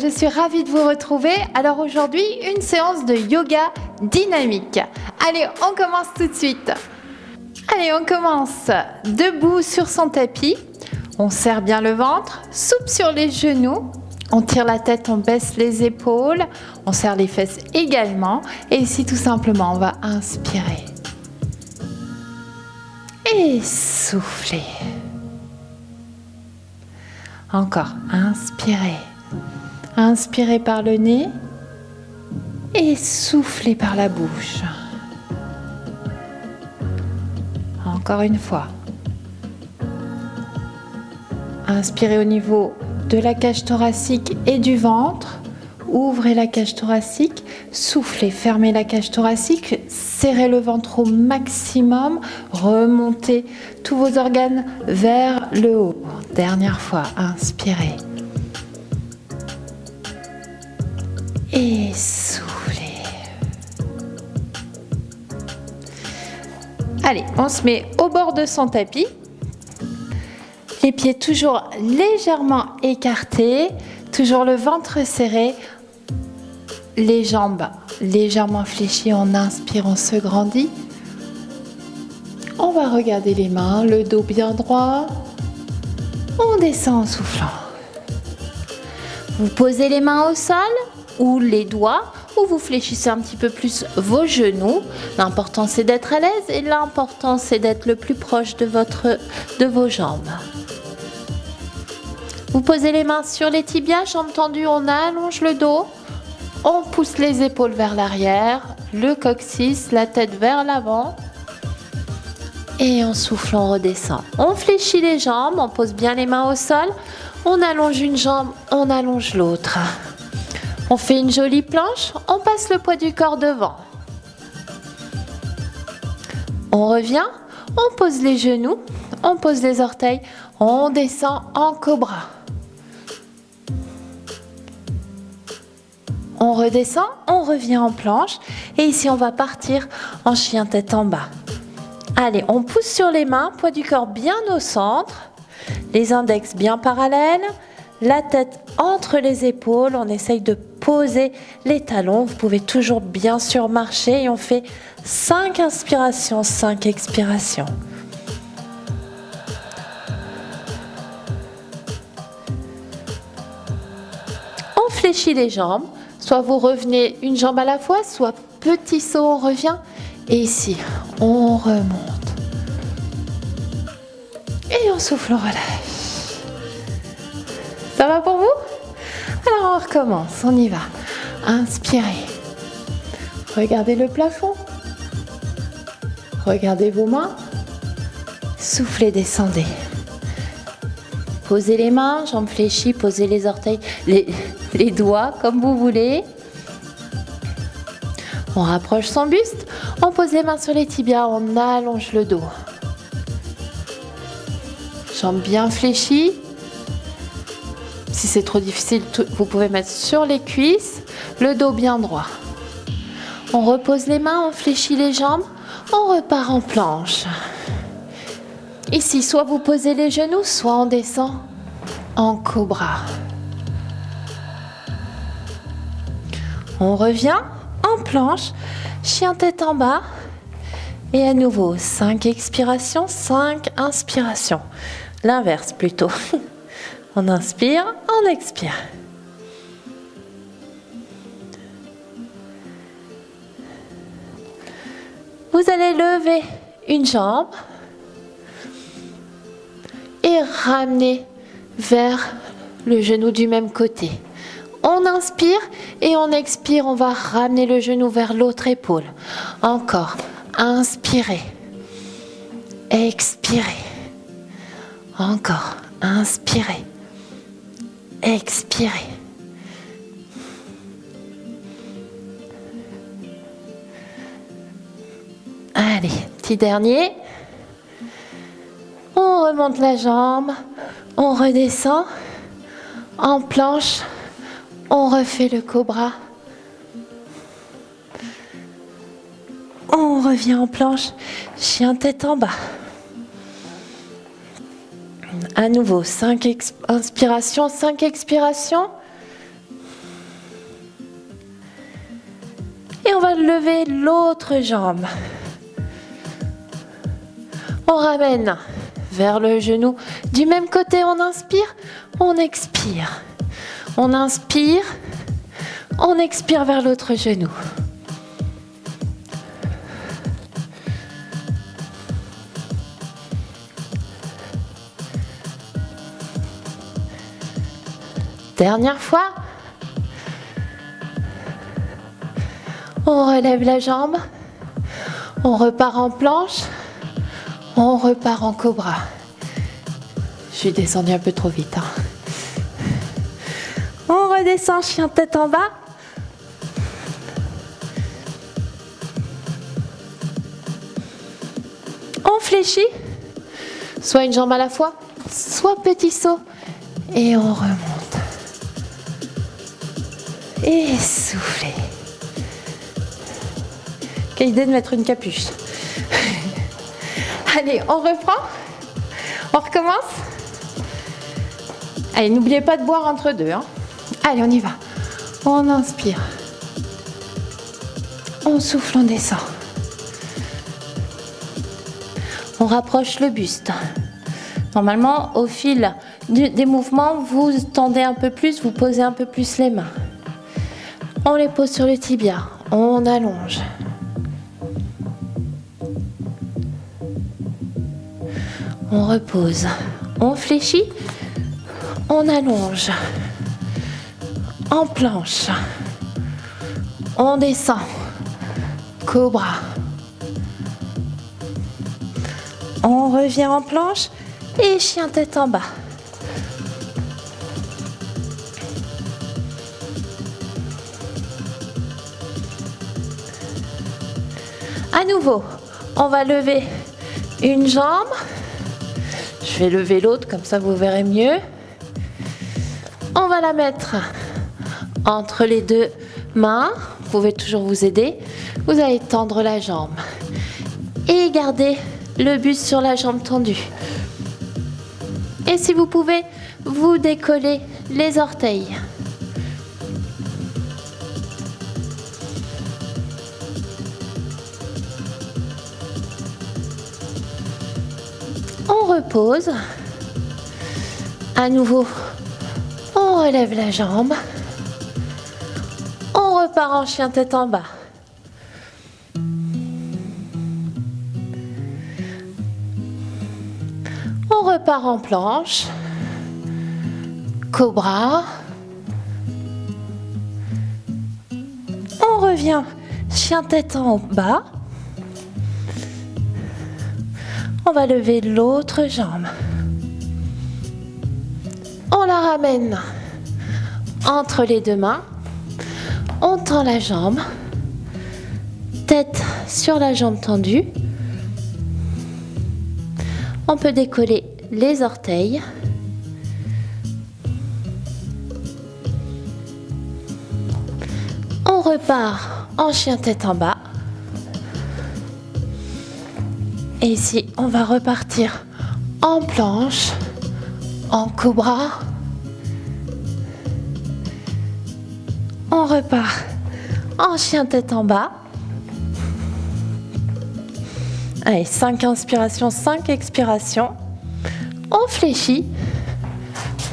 je suis ravie de vous retrouver. Alors aujourd'hui, une séance de yoga dynamique. Allez, on commence tout de suite. Allez, on commence debout sur son tapis. On serre bien le ventre, souple sur les genoux. On tire la tête, on baisse les épaules. On serre les fesses également. Et ici, tout simplement, on va inspirer. Et souffler. Encore, inspirez. Inspirez par le nez et soufflez par la bouche. Encore une fois. Inspirez au niveau de la cage thoracique et du ventre. Ouvrez la cage thoracique, soufflez, fermez la cage thoracique, serrez le ventre au maximum, remontez tous vos organes vers le haut. Dernière fois, inspirez. Et soufflez. Allez, on se met au bord de son tapis. Les pieds toujours légèrement écartés, toujours le ventre serré. Les jambes légèrement fléchies, on inspire, on se grandit. On va regarder les mains, le dos bien droit. On descend en soufflant. Vous posez les mains au sol ou les doigts, ou vous fléchissez un petit peu plus vos genoux. L'important c'est d'être à l'aise et l'important c'est d'être le plus proche de vos jambes. Vous posez les mains sur les tibias, jambes tendues, on allonge le dos. On pousse les épaules vers l'arrière, le coccyx, la tête vers l'avant. Et en soufflant, on redescend. On fléchit les jambes, on pose bien les mains au sol. On allonge une jambe, on allonge l'autre. On fait une jolie planche, on passe le poids du corps devant. On revient, on pose les genoux, on pose les orteils, on descend en cobra. On redescend, on revient en planche et ici on va partir en chien tête en bas. Allez, on pousse sur les mains, poids du corps bien au centre, les index bien parallèles, la tête entre les épaules, on essaye de poser les talons. Vous pouvez toujours bien sûr marcher et on fait 5 inspirations, 5 expirations. On fléchit les jambes. Soit vous revenez une jambe à la fois, soit petit saut, on revient. Et ici, on remonte. Et on souffle, on relâche. Ça va pour vous? Alors on recommence, on y va. Inspirez. Regardez le plafond. Regardez vos mains. Soufflez, descendez. Posez les mains, jambes fléchies, posez les orteils, les doigts comme vous voulez. On rapproche son buste, on pose les mains sur les tibias, on allonge le dos. Jambes bien fléchies. Si c'est trop difficile, vous pouvez mettre sur les cuisses, le dos bien droit. On repose les mains, on fléchit les jambes, on repart en planche. Ici, soit vous posez les genoux, soit on descend en cobra. On revient en planche, chien tête en bas. Et à nouveau, 5 expirations, 5 inspirations. L'inverse plutôt. On inspire, on expire. Vous allez lever une jambe et ramener vers le genou du même côté. On inspire et on expire, on va ramener le genou vers l'autre épaule. Encore, inspirez, expirez. Encore, inspirez, expirez. Allez, petit dernier. On remonte la jambe, on redescend, en planche, on refait le cobra. On revient en planche, chien tête en bas. À nouveau, 5 inspirations, 5 expirations. Et on va lever l'autre jambe. On ramène vers le genou. Du même côté, on inspire, on expire. On inspire, on expire vers l'autre genou. Dernière fois. On relève la jambe. On repart en planche. On repart en cobra. Je suis descendue un peu trop vite. On redescend, chien tête en bas. On fléchit. Soit une jambe à la fois, soit petit saut. Et on remonte. Et soufflez. Quelle idée de mettre une capuche. Allez, on reprend. On recommence. Allez, n'oubliez pas de boire entre deux. Allez, on y va. On inspire. On souffle, on descend. On rapproche le buste. Normalement, au fil des mouvements, vous tendez un peu plus, vous posez un peu plus les mains. On les pose sur le tibia. On allonge. On repose. On fléchit. On allonge. En planche. On descend. Cobra. On revient en planche et chien tête en bas. À nouveau, on va lever une jambe. Je vais lever l'autre, comme ça vous verrez mieux. On va la mettre entre les deux mains. Vous pouvez toujours vous aider. Vous allez tendre la jambe. Et garder le buste sur la jambe tendue. Et si vous pouvez, vous décollez les orteils. On repose. À nouveau, on relève la jambe. On repart en chien tête en bas. On repart en planche. Cobra. On revient chien tête en bas. On va lever l'autre jambe. On la ramène entre les deux mains. On tend la jambe. Tête sur la jambe tendue. On peut décoller les orteils. On repart en chien tête en bas. Et ici, on va repartir en planche, en cobra. On repart en chien tête en bas. Allez, 5 inspirations, 5 expirations. On fléchit.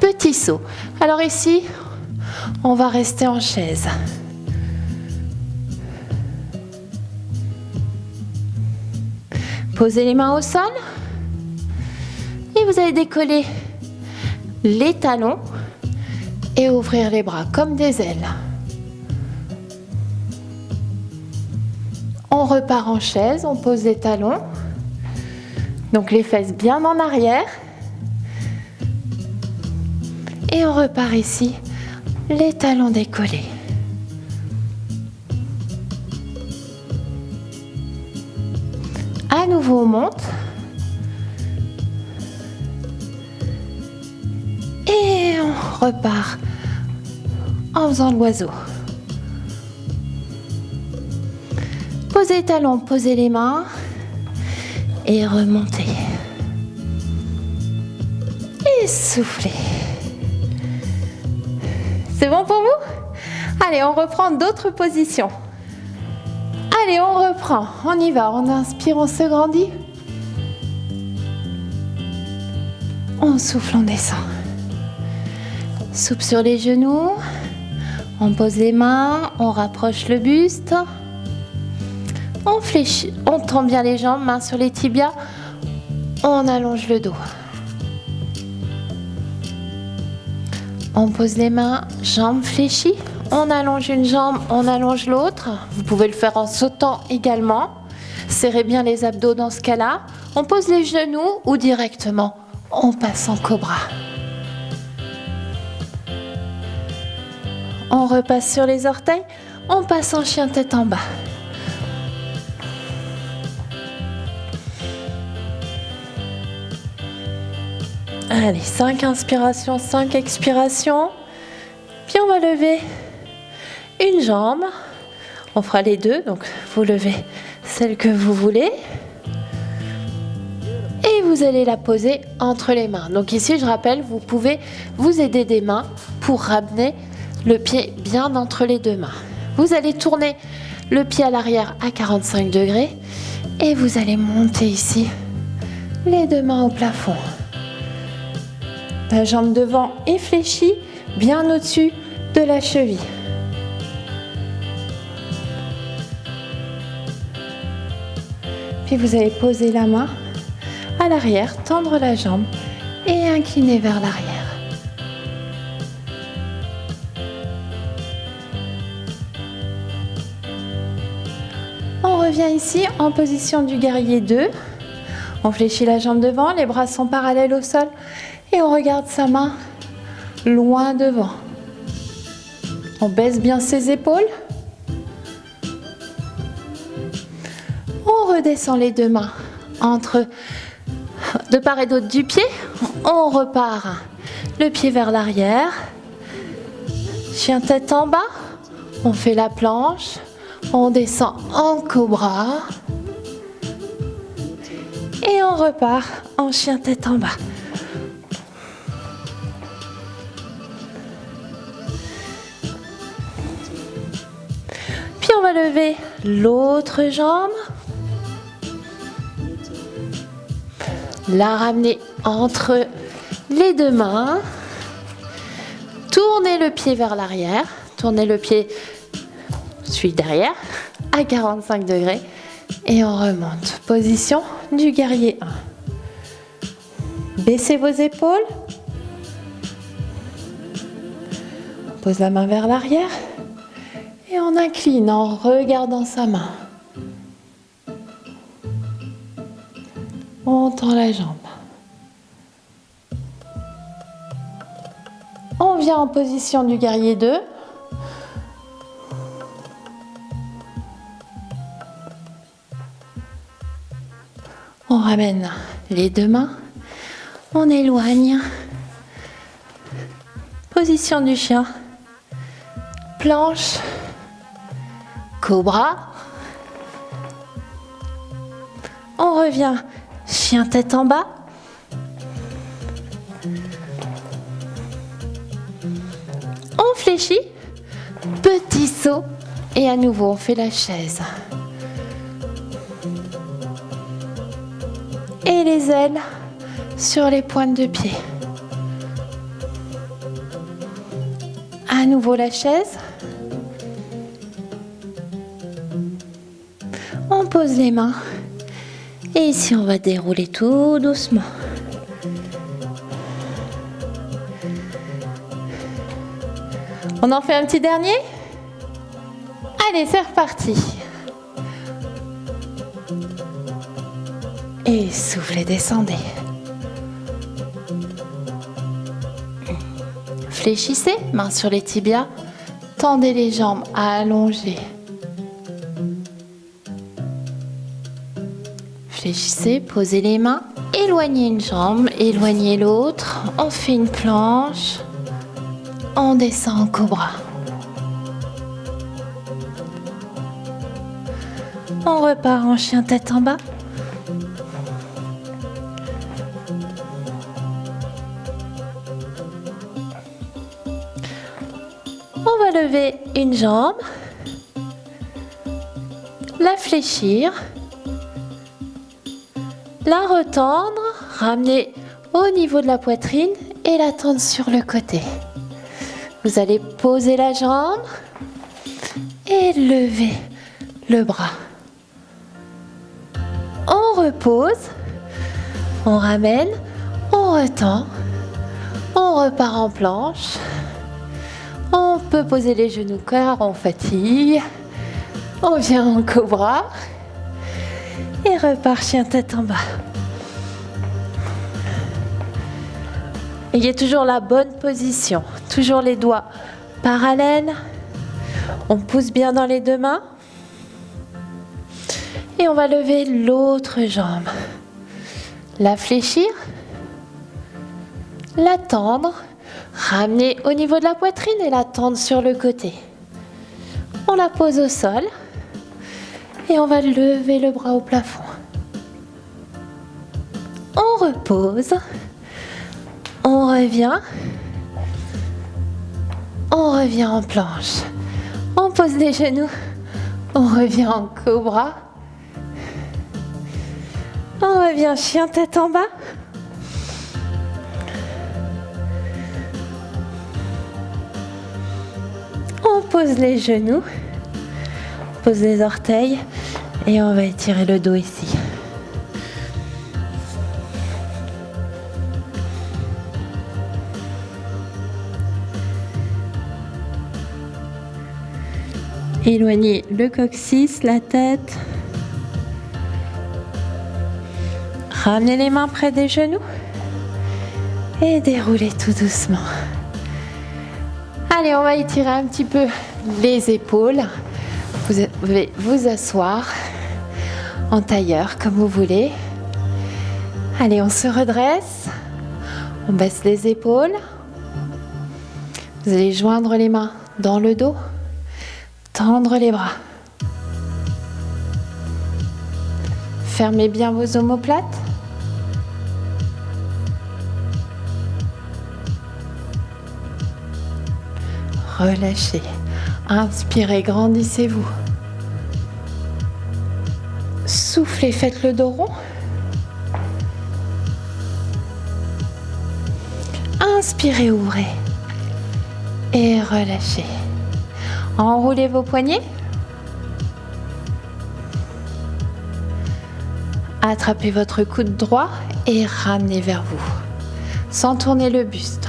Petit saut. Alors ici, on va rester en chaise. Posez les mains au sol. Et vous allez décoller les talons et ouvrir les bras comme des ailes. On repart en chaise, on pose les talons. Donc les fesses bien en arrière. Et on repart ici, les talons décollés. À nouveau, on monte. Et on repart en faisant l'oiseau. Posez les talons, posez les mains et remontez. Et soufflez. C'est bon pour vous? Allez, on reprend d'autres positions. Allez, on reprend. On y va. On inspire, on se grandit. On souffle, on descend. Soupe sur les genoux. On pose les mains, on rapproche le buste. On fléchit, on tend bien les jambes, mains sur les tibias. On allonge le dos. On pose les mains, jambes fléchies. On allonge une jambe, on allonge l'autre. Vous pouvez le faire en sautant également. Serrez bien les abdos dans ce cas-là. On pose les genoux ou directement, on passe en cobra. On repasse sur les orteils. On passe en chien tête en bas. Allez, 5 inspirations, 5 expirations. Puis on va lever une jambe. On fera les deux, donc vous levez celle que vous voulez. Et vous allez la poser entre les mains. Donc ici, je rappelle, vous pouvez vous aider des mains pour ramener le pied bien entre les deux mains. Vous allez tourner le pied à l'arrière à 45 degrés et vous allez monter ici les deux mains au plafond. La jambe devant est fléchie, bien au-dessus de la cheville. Puis vous allez poser la main à l'arrière, tendre la jambe et incliner vers l'arrière. On revient ici en position du guerrier 2. On fléchit la jambe devant, les bras sont parallèles au sol et on regarde sa main loin devant. On baisse bien ses épaules. On redescend les deux mains entre de part et d'autre du pied. On repart le pied vers l'arrière. Chien tête en bas. On fait la planche. On descend en cobra. Et on repart en chien tête en bas. Puis on va lever l'autre jambe. La ramener entre les deux mains. Tournez le pied vers l'arrière. Tournez le pied, celui derrière, à 45 degrés. Et on remonte. Position du guerrier 1. Baissez vos épaules. On pose la main vers l'arrière. Et on incline en regardant sa main. On tend la jambe. On vient en position du guerrier 2. On ramène les deux mains. On éloigne. Position du chien. Planche. Cobra. On revient. Chien tête en bas. On fléchit. Petit saut. Et à nouveau, on fait la chaise. Et les ailes sur les pointes de pied. À nouveau la chaise. On pose les mains. Et ici, on va dérouler tout doucement. On en fait un petit dernier? Allez, c'est reparti. Et soufflez, descendez. Fléchissez, mains sur les tibias. Tendez les jambes, allongez. Fléchissez, posez les mains. Éloignez une jambe, éloignez l'autre. On fait une planche. On descend en cobra. On repart en chien tête en bas. On va lever une jambe, la fléchir, la retendre, ramener au niveau de la poitrine et la tendre sur le côté. Vous allez poser la jambe et lever le bras. On repose, on ramène, on retend, on repart en planche. On peut poser les genoux car on fatigue. On vient en cobra et repart chien tête en bas. Ayez toujours la bonne position, toujours les doigts parallèles. On pousse bien dans les deux mains. Et on va lever l'autre jambe. La fléchir, la tendre, ramener au niveau de la poitrine et la tendre sur le côté. On la pose au sol et on va lever le bras au plafond. On repose, on revient en planche. On pose les genoux, on revient en cobra. On revient chien tête en bas. On pose les genoux, on pose les orteils et on va étirer le dos ici. Éloignez le coccyx, la tête. Ramenez les mains près des genoux et déroulez tout doucement. Allez, on va étirer un petit peu les épaules. Vous pouvez vous asseoir en tailleur comme vous voulez. Allez, on se redresse. On baisse les épaules. Vous allez joindre les mains dans le dos. Tendre les bras. Fermez bien vos omoplates. Relâchez. Inspirez, grandissez-vous. Soufflez, faites le dos rond. Inspirez, ouvrez. Et relâchez. Enroulez vos poignets. Attrapez votre coude droit et ramenez vers vous, sans tourner le buste.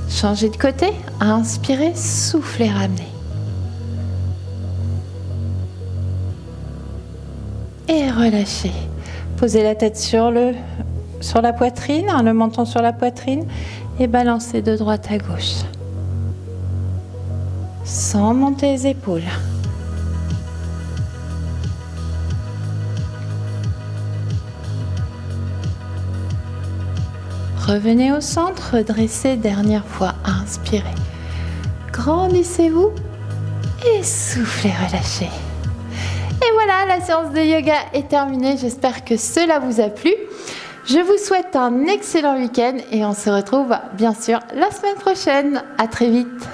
Changez de côté, inspirez, soufflez, ramenez. Et relâchez. Posez la tête sur la poitrine, le menton sur la poitrine et balancez de droite à gauche. Sans monter les épaules. Revenez au centre, redressez, dernière fois, inspirez. Grandissez-vous et soufflez, relâchez. Et voilà, la séance de yoga est terminée. J'espère que cela vous a plu. Je vous souhaite un excellent week-end et on se retrouve bien sûr la semaine prochaine. À très vite.